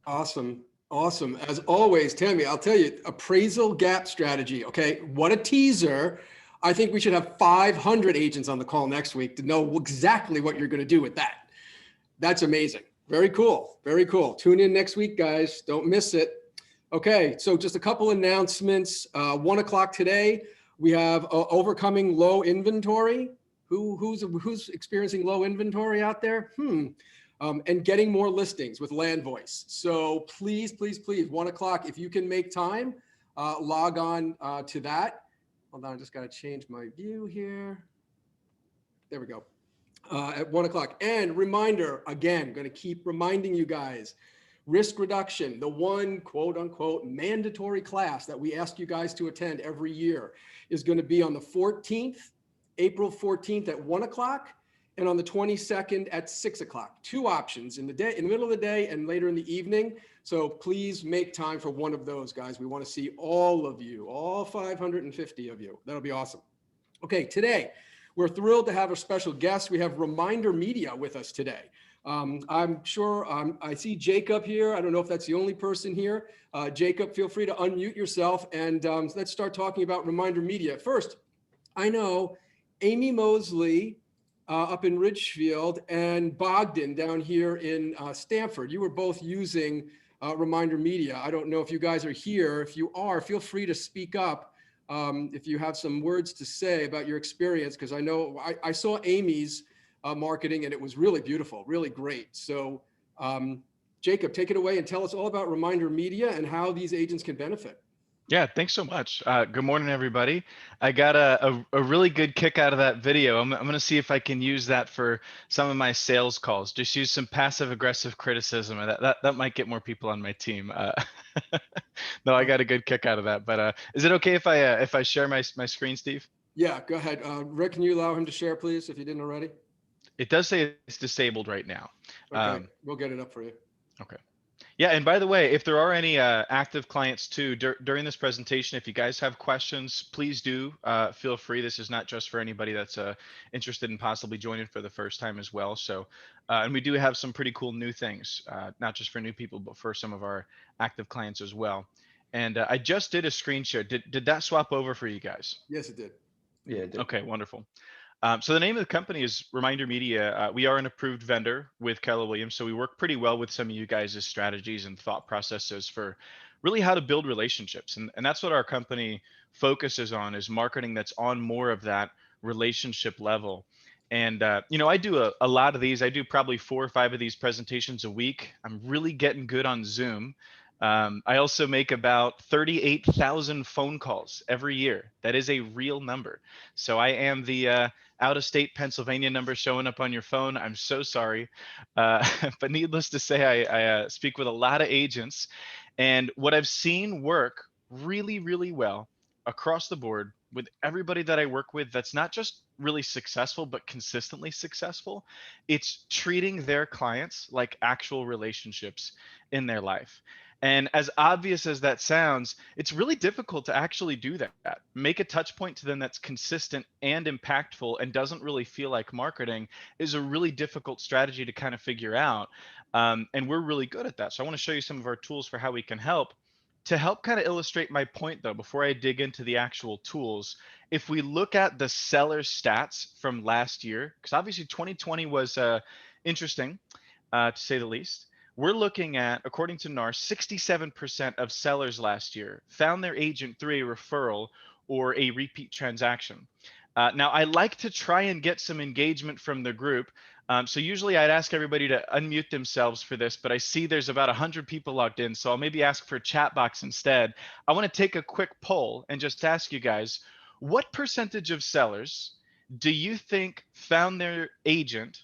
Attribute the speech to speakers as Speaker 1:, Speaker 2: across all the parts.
Speaker 1: Awesome. Awesome. As always, Tammy, I'll tell you, appraisal gap strategy. Okay. What a teaser. I think we should have 500 agents on the call next week to know exactly what you're going to do with that. That's amazing. Very cool. Very cool. Tune in next week, guys. Don't miss it. Okay. So just a couple announcements. 1 o'clock today, we have overcoming low inventory. Who's experiencing low inventory out there? And getting more listings with Land Voice. So please, please, please, 1 o'clock, if you can make time, log on to that. Hold on, I just got to change my view here. There we go. At 1 o'clock. And reminder, again, going to keep reminding you guys, risk reduction, the one quote unquote mandatory class that we ask you guys to attend every year is going to be on the 14th, April 14th at 1 o'clock. And on the 22nd at 6 o'clock. 2 options in the day, in the middle of the day and later in the evening. So please make time for one of those, guys. We want to see all of you, all 550 of you. That'll be awesome. Okay, today we're thrilled to have a special guest. We have Reminder Media with us today. I'm sure I see Jacob here. I don't know if that's the only person here. Jacob, feel free to unmute yourself and let's start talking about Reminder Media. First, I know Amy Mosley up in Ridgefield and Bogdan down here in Stamford. You were both using Reminder Media. I don't know if you guys are here. If you are, feel free to speak up if you have some words to say about your experience, because I know I saw Amy's marketing and it was really beautiful, really great. So Jacob, take it away and tell us all about Reminder Media and how these agents can benefit.
Speaker 2: Yeah, thanks so much. Good morning, everybody. I got a really good kick out of that video. I'm going to see if I can use that for some of my sales calls. Just use some passive aggressive criticism, and that might get more people on my team. No, I got a good kick out of that. But is it okay if I share my screen, Steve?
Speaker 1: Yeah, go ahead. Rick, can you allow him to share, please, if you didn't already?
Speaker 2: It does say it's disabled right now.
Speaker 1: Okay, we'll get it up for you.
Speaker 2: Okay. Yeah, and by the way, if there are any active clients too during this presentation, if you guys have questions, please do feel free. This is not just for anybody that's interested in possibly joining for the first time as well. So, and we do have some pretty cool new things, not just for new people, but for some of our active clients as well. And I just did a screen share. Did that swap over for you guys?
Speaker 1: Yes, it did.
Speaker 3: Yeah, it did.
Speaker 2: Okay, wonderful. So the name of the company is Reminder Media. We are an approved vendor with Keller Williams, so we work pretty well with some of you guys' strategies and thought processes for really how to build relationships. And that's what our company focuses on, is marketing that's on more of that relationship level. And, you know, I do a lot of these. I do probably 4 or 5 of these presentations a week. I'm really getting good on Zoom. I also make about 38,000 phone calls every year. That is a real number. So I am the out-of-state Pennsylvania number showing up on your phone. I'm so sorry. But needless to say, I speak with a lot of agents. And what I've seen work really, really well across the board with everybody that I work with that's not just really successful, but consistently successful, it's treating their clients like actual relationships in their life. And as obvious as that sounds, it's really difficult to actually do that. Make a touch point to them that's consistent and impactful and doesn't really feel like marketing is a really difficult strategy to kind of figure out. And we're really good at that. So I want to show you some of our tools for how we can help. To help kind of illustrate my point though, before I dig into the actual tools, if we look at the seller stats from last year, because obviously 2020 was interesting to say the least. We're looking at, according to NAR, 67% of sellers last year found their agent through a referral or a repeat transaction. Now, I like to try and get some engagement from the group. So usually I'd ask everybody to unmute themselves for this, but I see there's about 100 people logged in. So I'll maybe ask for a chat box instead. I want to take a quick poll and just ask you guys, what percentage of sellers do you think found their agent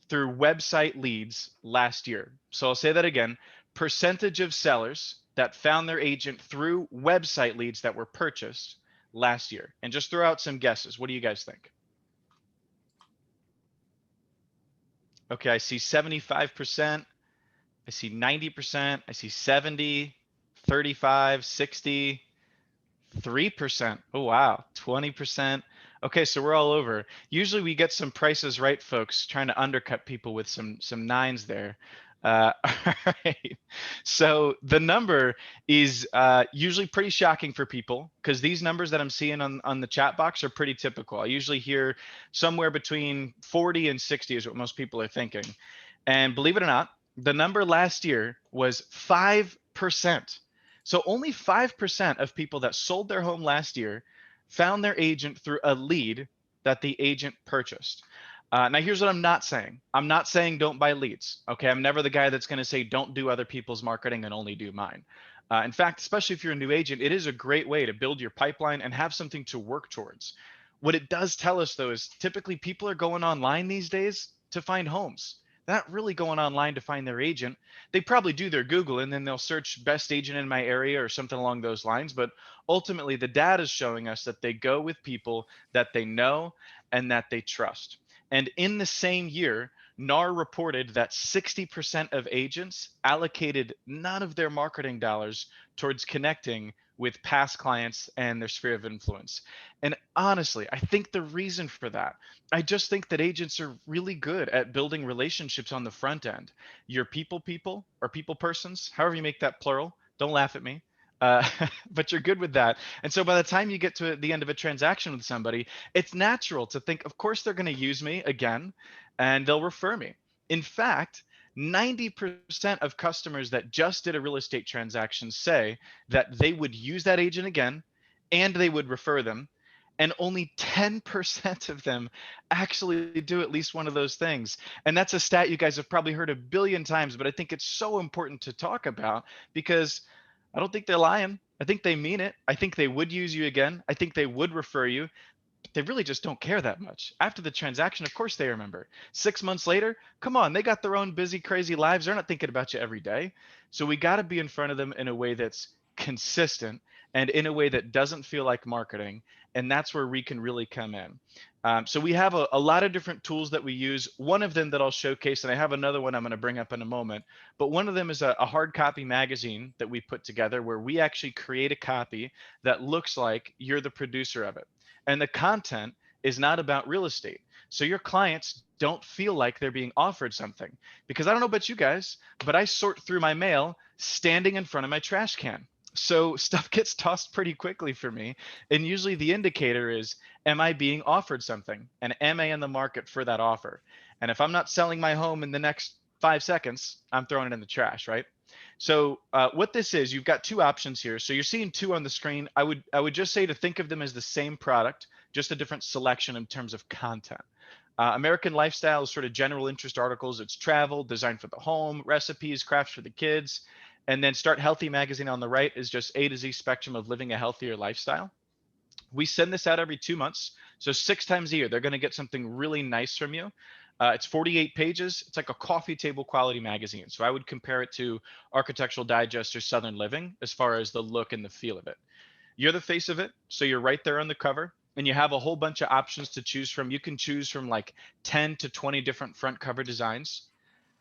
Speaker 2: through website leads last year? So I'll say that again, percentage of sellers that found their agent through website leads that were purchased last year. And just throw out some guesses. What do you guys think? Okay, I see 75%. I see 90%. I see 70, 35, 60, 3%. Oh, wow. 20%. Okay, so we're all over. Usually we get some prices right, folks, trying to undercut people with some nines there. All right. So the number is usually pretty shocking for people because these numbers that I'm seeing on the chat box are pretty typical. I usually hear somewhere between 40 and 60 is what most people are thinking. And believe it or not, the number last year was 5%. So only 5% of people that sold their home last year found their agent through a lead that the agent purchased. Now, here's what I'm not saying. I'm not saying don't buy leads. Okay. I'm never the guy that's going to say don't do other people's marketing and only do mine. In fact, especially if you're a new agent, it is a great way to build your pipeline and have something to work towards. What it does tell us, though, is typically people are going online these days to find homes. They're not really going online to find their agent. They probably do their Google and then they'll search best agent in my area or something along those lines. But ultimately, the data is showing us that they go with people that they know and that they trust. And in the same year, NAR reported that 60% of agents allocated none of their marketing dollars towards connecting with past clients and their sphere of influence. And honestly, I think the reason for that, I just think that agents are really good at building relationships on the front end. Your people or people persons, however you make that plural, don't laugh at me. Uh, but you're good with that. And so by the time you get to the end of a transaction with somebody, it's natural to think, of course, they're going to use me again and they'll refer me. In fact, 90% of customers that just did a real estate transaction say that they would use that agent again and they would refer them. And only 10% of them actually do at least one of those things. And that's a stat you guys have probably heard a billion times, but I think it's so important to talk about because I don't think they're lying. I think they mean it. I think they would use you again. I think they would refer you. But they really just don't care that much. After the transaction, of course they remember. 6 months later, come on, they got their own busy, crazy lives. They're not thinking about you every day. So we got to be in front of them in a way that's consistent and in a way that doesn't feel like marketing. And that's where we can really come in. So we have a lot of different tools that we use. One of them that I'll showcase, and I have another one I'm going to bring up in a moment, but one of them is a hard copy magazine that we put together where we actually create a copy that looks like you're the producer of it. And the content is not about real estate. So your clients don't feel like they're being offered something. Because I don't know about you guys, but I sort through my mail standing in front of my trash can. So stuff gets tossed pretty quickly for me. And usually the indicator is, am I being offered something? And am I in the market for that offer? And if I'm not selling my home in the next 5 seconds, I'm throwing it in the trash, right? So what this is, you've got two options here. So you're seeing two on the screen. I would just say to think of them as the same product, just a different selection in terms of content. American Lifestyle is sort of general interest articles. It's travel, design for the home, recipes, crafts for the kids. And then Start Healthy magazine on the right is just A to Z spectrum of living a healthier lifestyle. We send this out every 2 months. So 6 times a year, they're going to get something really nice from you. It's 48 pages. It's like a coffee table quality magazine. So I would compare it to Architectural Digest or Southern Living as far as the look and the feel of it. You're the face of it. So you're right there on the cover and you have a whole bunch of options to choose from. You can choose from like 10 to 20 different front cover designs.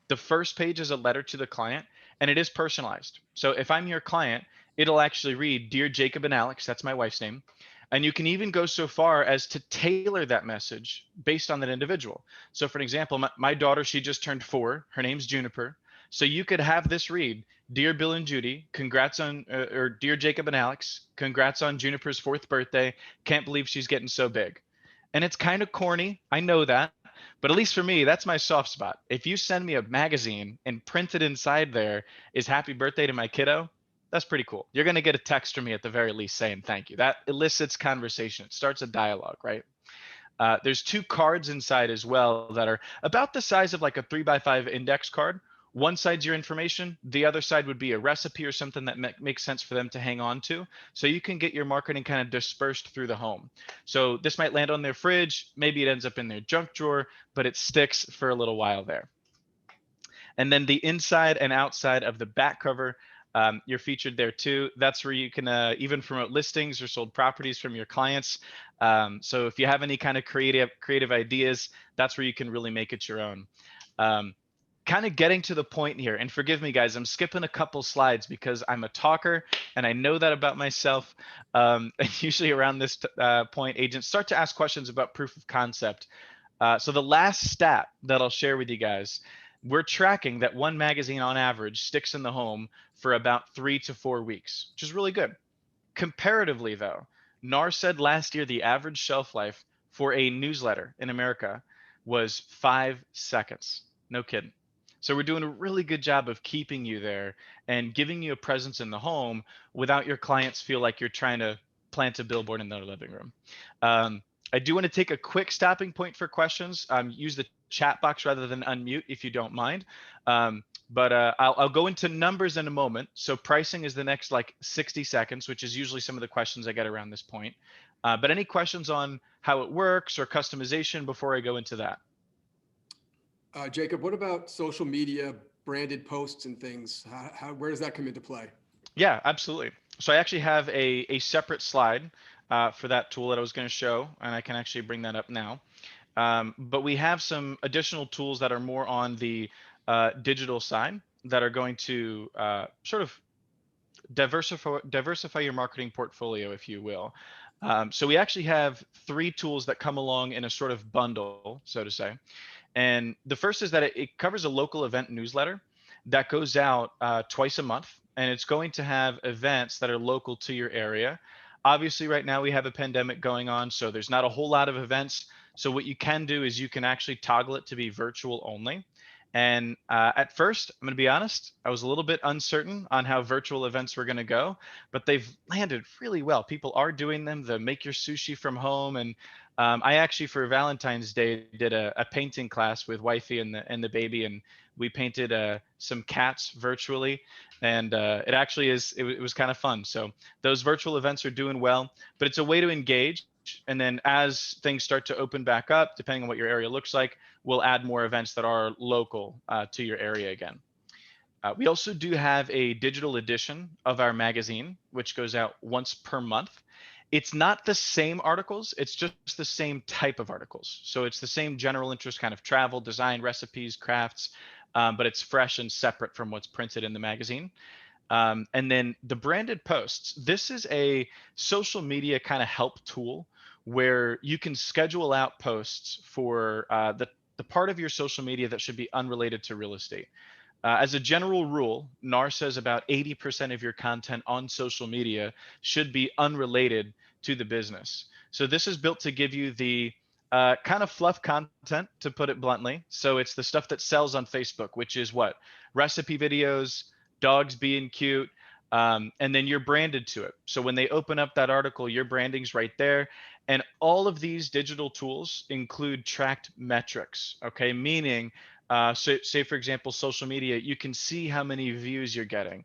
Speaker 2: The first page is a letter to the client and it is personalized. So if I'm your client, it'll actually read, Dear Jacob and Alex, that's my wife's name. And you can even go so far as to tailor that message based on that individual. So for an example, my daughter, she just turned 4. Her name's Juniper. So you could have this read, Dear Bill and Judy, congrats on, or Dear Jacob and Alex, congrats on Juniper's 4th birthday. Can't believe she's getting so big. And it's kind of corny. I know that. But at least for me, that's my soft spot. If you send me a magazine and printed inside there is happy birthday to my kiddo, that's pretty cool. You're going to get a text from me at the very least saying thank you. That elicits conversation. It starts a dialogue, right? There's 2 cards inside as well that are about the size of like a 3x5 index card. One side's your information. The other side would be a recipe or something that makes sense for them to hang on to. So you can get your marketing kind of dispersed through the home. So this might land on their fridge. Maybe it ends up in their junk drawer, but it sticks for a little while there. And then the inside and outside of the back cover, you're featured there too. That's where you can even promote listings or sold properties from your clients. So if you have any kind of creative ideas, that's where you can really make it your own. Kind of getting to the point here, and forgive me guys, I'm skipping a couple slides because I'm a talker and I know that about myself. And usually around this point, agents start to ask questions about proof of concept. So the last stat that I'll share with you guys, we're tracking that one magazine on average sticks in the home for about 3 to 4 weeks, which is really good. Comparatively, though, NAR said last year the average shelf life for a newsletter in America was 5 seconds. No kidding. So we're doing a really good job of keeping you there and giving you a presence in the home without your clients feel like you're trying to plant a billboard in their living room. I do want to take a quick stopping point for questions. Use the chat box rather than unmute if you don't mind. But I'll go into numbers in a moment. So pricing is the next like 60 seconds, which is usually some of the questions I get around this point. But any questions on how it works or customization before I go into that?
Speaker 1: Jacob, what about social media, branded posts and things? Where does that come into play?
Speaker 2: Yeah, absolutely. So I actually have a separate slide for that tool that I was going to show, and I can actually bring that up now. But we have some additional tools that are more on the digital side that are going to sort of diversify your marketing portfolio, if you will. So we actually have 3 tools that come along in a sort of bundle, so to say. And the first is that it covers a local event newsletter that goes out twice a month, and it's going to have events that are local to your area. Obviously, right now we have a pandemic going on, so there's not a whole lot of events. So what you can do is you can actually toggle it to be virtual only. And at first, I'm going to be honest, I was a little bit uncertain on how virtual events were going to go, but they've landed really well. People are doing them, the make your sushi from home. And I actually, for Valentine's Day, did a painting class with wifey and the baby, and we painted some cats virtually. And it actually it was kind of fun. So those virtual events are doing well, but it's a way to engage. And then as things start to open back up, depending on what your area looks like, we'll add more events that are local to your area again. We also do have a digital edition of our magazine, which goes out once per month. It's not the same articles, it's just the same type of articles. So it's the same general interest kind of travel, design, recipes, crafts, but it's fresh and separate from what's printed in the magazine. And then the branded posts, this is a social media kind of help tool where you can schedule out posts for the part of your social media that should be unrelated to real estate. As a general rule, NAR says about 80% of your content on social media should be unrelated to the business. So this is built to give you the kind of fluff content, to put it bluntly. So it's the stuff that sells on Facebook, which is what? Recipe videos, dogs being cute, and then you're branded to it. So when they open up that article, your branding's right there. And all of these digital tools include tracked metrics, okay? Meaning, so say for example, social media, you can see how many views you're getting.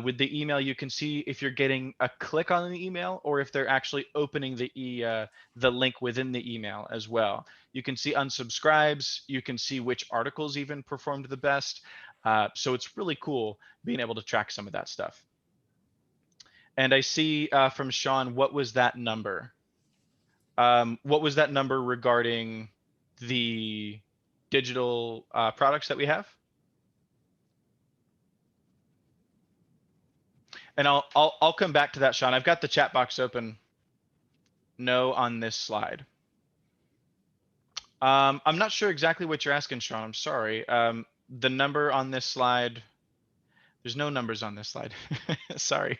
Speaker 2: With the email, you can see if you're getting a click on the email or if they're actually opening the link within the email as well. You can see unsubscribes. You can see which articles even performed the best. So it's really cool being able to track some of that stuff. And I see from Sean, what was that number? What was that number regarding the digital products that we have? And I'll come back to that, Sean. I've got the chat box open. No on this slide. I'm not sure exactly what you're asking, Sean. I'm sorry. The number on this slide, there's no numbers on this slide. Sorry.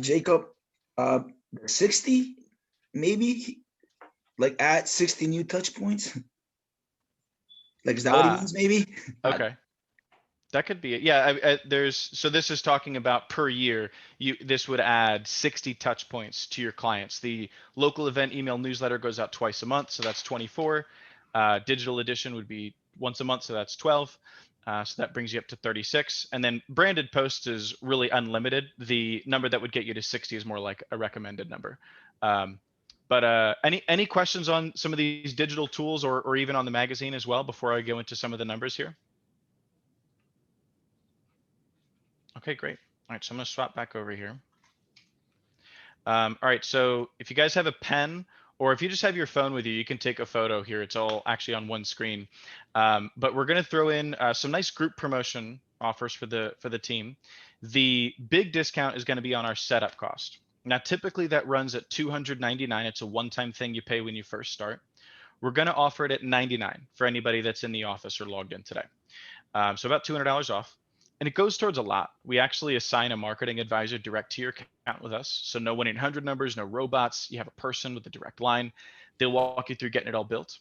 Speaker 3: Jacob, 60, maybe like add 60 new touch points. Like, is that what he means? Maybe.
Speaker 2: Okay. That could be it. Yeah, so this is talking about per year. This would add 60 touch points to your clients. The local event email newsletter goes out twice a month, so that's 24. Digital edition would be once a month, so that's 12. So that brings you up to 36. And then branded posts is really unlimited. The number that would get you to 60 is more like a recommended number. But any questions on some of these digital tools or even on the magazine as well before I go into some of the numbers here? Okay, great. All right, so I'm gonna swap back over here. All right, so if you guys have a pen or if you just have your phone with you, you can take a photo here. It's all actually on one screen. But we're gonna throw in some nice group promotion offers for the team. The big discount is gonna be on our setup cost. Now, typically that runs at $299. It's a one-time thing you pay when you first start. we're going to offer it at 99 for anybody that's in the office or logged in today. So about $200 off. And it goes towards a lot. We actually assign a marketing advisor direct to your account with us. So no 1-800 numbers, no robots. You have a person with a direct line. They'll walk you through getting it all built.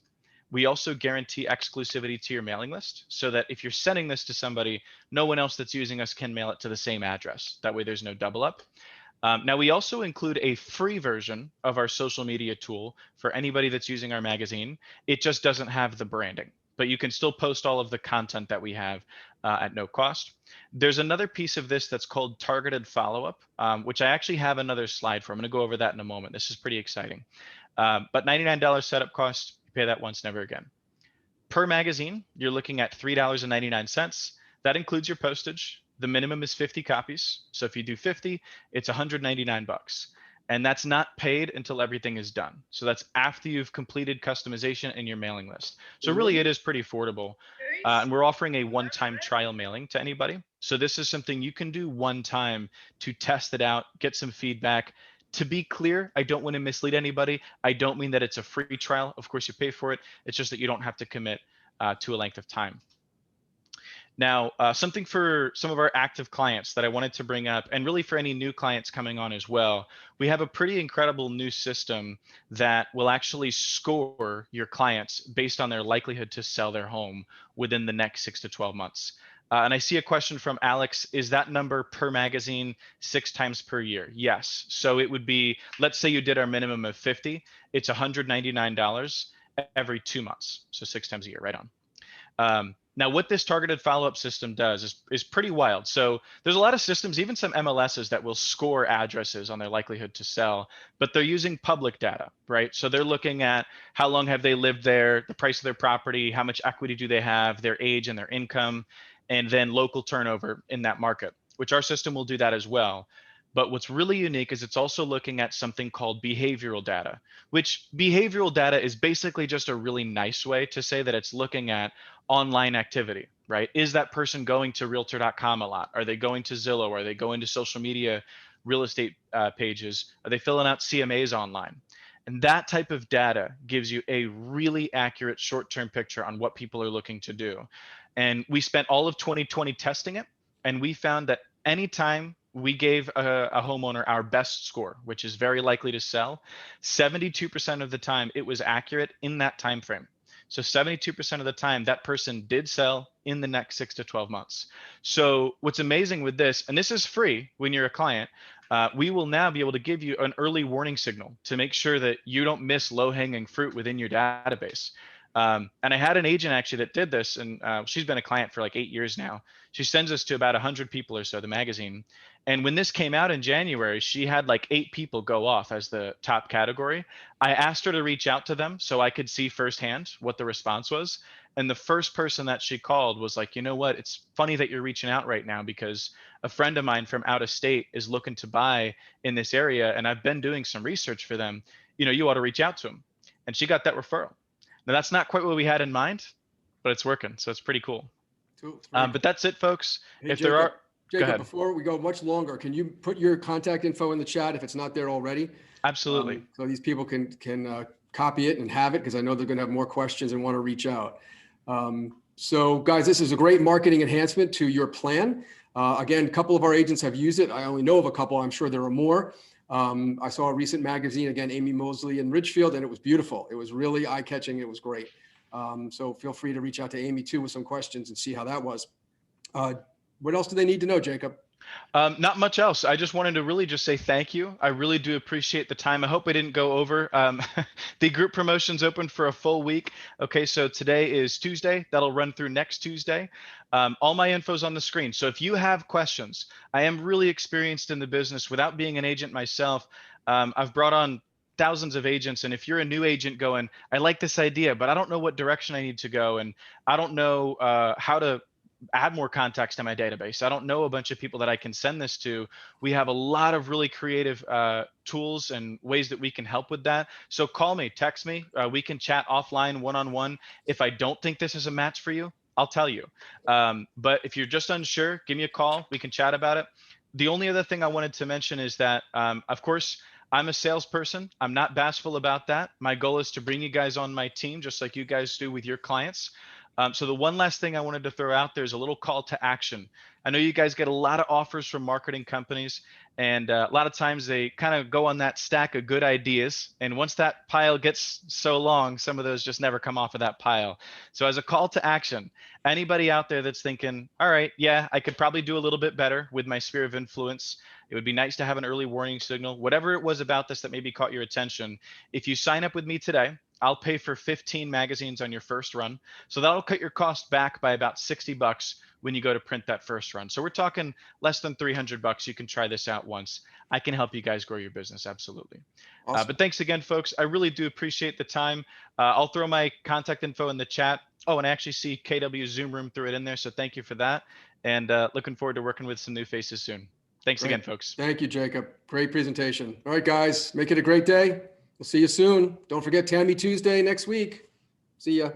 Speaker 2: We also guarantee exclusivity to your mailing list so that if you're sending this to somebody, no one else that's using us can mail it to the same address. That way there's no double up. Now, we also include a free version of our social media tool for anybody that's using our magazine. It just doesn't have the branding, but you can still post all of the content that we have at no cost. There's another piece of this that's called targeted follow-up, which I actually have another slide for. I'm going to go over that in a moment. This is pretty exciting. But $99 setup cost, you pay that once, never again. Per magazine, you're looking at $3.99. That includes your postage. The minimum is 50 copies. So if you do 50, it's 199 bucks. And that's not paid until everything is done. So that's after you've completed customization in your mailing list. So really it is pretty affordable. And we're offering a one-time trial mailing to anybody. So this is something you can do one time to test it out, get some feedback. To be clear, I don't want to mislead anybody. I don't mean that it's a free trial. Of course, you pay for it. It's just that you don't have to commit to a length of time. Now, something for some of our active clients that I wanted to bring up, and really for any new clients coming on as well, we have a pretty incredible new system that will actually score your clients based on their likelihood to sell their home within the next 6 to 12 months. And I see a question from Alex, is that number per magazine 6 times per year? Yes. So it would be, let's say you did our minimum of 50, it's $199 every 2 months. So 6 times a year, right on. Now, what this targeted follow-up system does is pretty wild. So there's a lot of systems, even some MLSs that will score addresses on their likelihood to sell, but they're using public data, right? So they're looking at how long have they lived there, the price of their property, how much equity do they have, their age and their income, and then local turnover in that market, which our system will do that as well. But what's really unique is it's also looking at something called behavioral data, which behavioral data is basically just a really nice way to say that it's looking at online activity, right? Is that person going to realtor.com a lot? Are they going to Zillow? Are they going to social media real estate pages? Are they filling out CMAs online? And that type of data gives you a really accurate short-term picture on what people are looking to do. And we spent all of 2020 testing it, and we found that anytime we gave a homeowner our best score, which is very likely to sell, 72% of the time it was accurate in that time frame. So 72% of the time that person did sell in the next 6 to 12 months. So what's amazing with this, and this is free when you're a client, we will now be able to give you an early warning signal to make sure that you don't miss low-hanging fruit within your database. And I had an agent actually that did this, and she's been a client for like 8 years now. She sends us to about 100 people or so, the magazine. And when this came out in January, she had like 8 people go off as the top category. I asked her to reach out to them so I could see firsthand what the response was. And the first person that she called was like, you know what, it's funny that you're reaching out right now because a friend of mine from out of state is looking to buy in this area. And I've been doing some research for them. You know, you ought to reach out to them. And she got that referral. Now, that's not quite what we had in mind, but it's working. So it's pretty cool. But that's it, folks.
Speaker 1: Hey,
Speaker 2: if
Speaker 1: Jacob,
Speaker 2: there are,
Speaker 1: Jacob,
Speaker 2: go ahead.
Speaker 1: Before we go much longer, can you put your contact info in the chat if it's not there already?
Speaker 2: Absolutely.
Speaker 1: So these people can copy it and have it, because I know they're going to have more questions and want to reach out. So guys, this is a great marketing enhancement to your plan. Again, a couple of our agents have used it. I only know of a couple. I'm sure there are more. I saw a recent magazine, again, Amy Mosley in Ridgefield, and it was beautiful. It was really eye-catching. It was great. So feel free to reach out to Amy too with some questions and see how that was. What else do they need to know, Jacob?
Speaker 2: Not much else. I just wanted to really just say thank you. I really do appreciate the time. I hope I didn't go over. The group promotion's open for a full week. Okay, so today is Tuesday. That'll run through next Tuesday. All my info's on the screen. So if you have questions, I am really experienced in the business. Without being an agent myself, I've brought on thousands of agents. And if you're a new agent going, I like this idea, but I don't know what direction I need to go. And I don't know how to add more contacts to my database. I don't know a bunch of people that I can send this to. We have a lot of really creative tools and ways that we can help with that. So call me, text me. We can chat offline, one-on-one. If I don't think this is a match for you, I'll tell you. But if you're just unsure, give me a call. We can chat about it. The only other thing I wanted to mention is that, of course, I'm a salesperson. I'm not bashful about that. My goal is to bring you guys on my team, just like you guys do with your clients. So the one last thing I wanted to throw out there is a little call to action. I know you guys get a lot of offers from marketing companies, and a lot of times they kind of go on that stack of good ideas. And once that pile gets so long, some of those just never come off of that pile. So as a call to action, anybody out there that's thinking, all right, yeah, I could probably do a little bit better with my sphere of influence. It would be nice to have an early warning signal. Whatever it was about this that maybe caught your attention, if you sign up with me today, I'll pay for 15 magazines on your first run. So that'll cut your cost back by about $60 when you go to print that first run. So we're talking less than $300. You can try this out once. I can help you guys grow your business. Absolutely.
Speaker 1: Awesome.
Speaker 2: But thanks again, folks. I really do appreciate the time. I'll throw my contact info in the chat. Oh, and I actually see KW Zoom Room threw it in there. So thank you for that. And looking forward to working with some new faces soon. Thanks
Speaker 1: Great.
Speaker 2: again, folks.
Speaker 1: Thank you, Jacob. Great presentation. All right, guys, make it a great day. We'll see you soon. Don't forget Tammy Tuesday next week. See ya.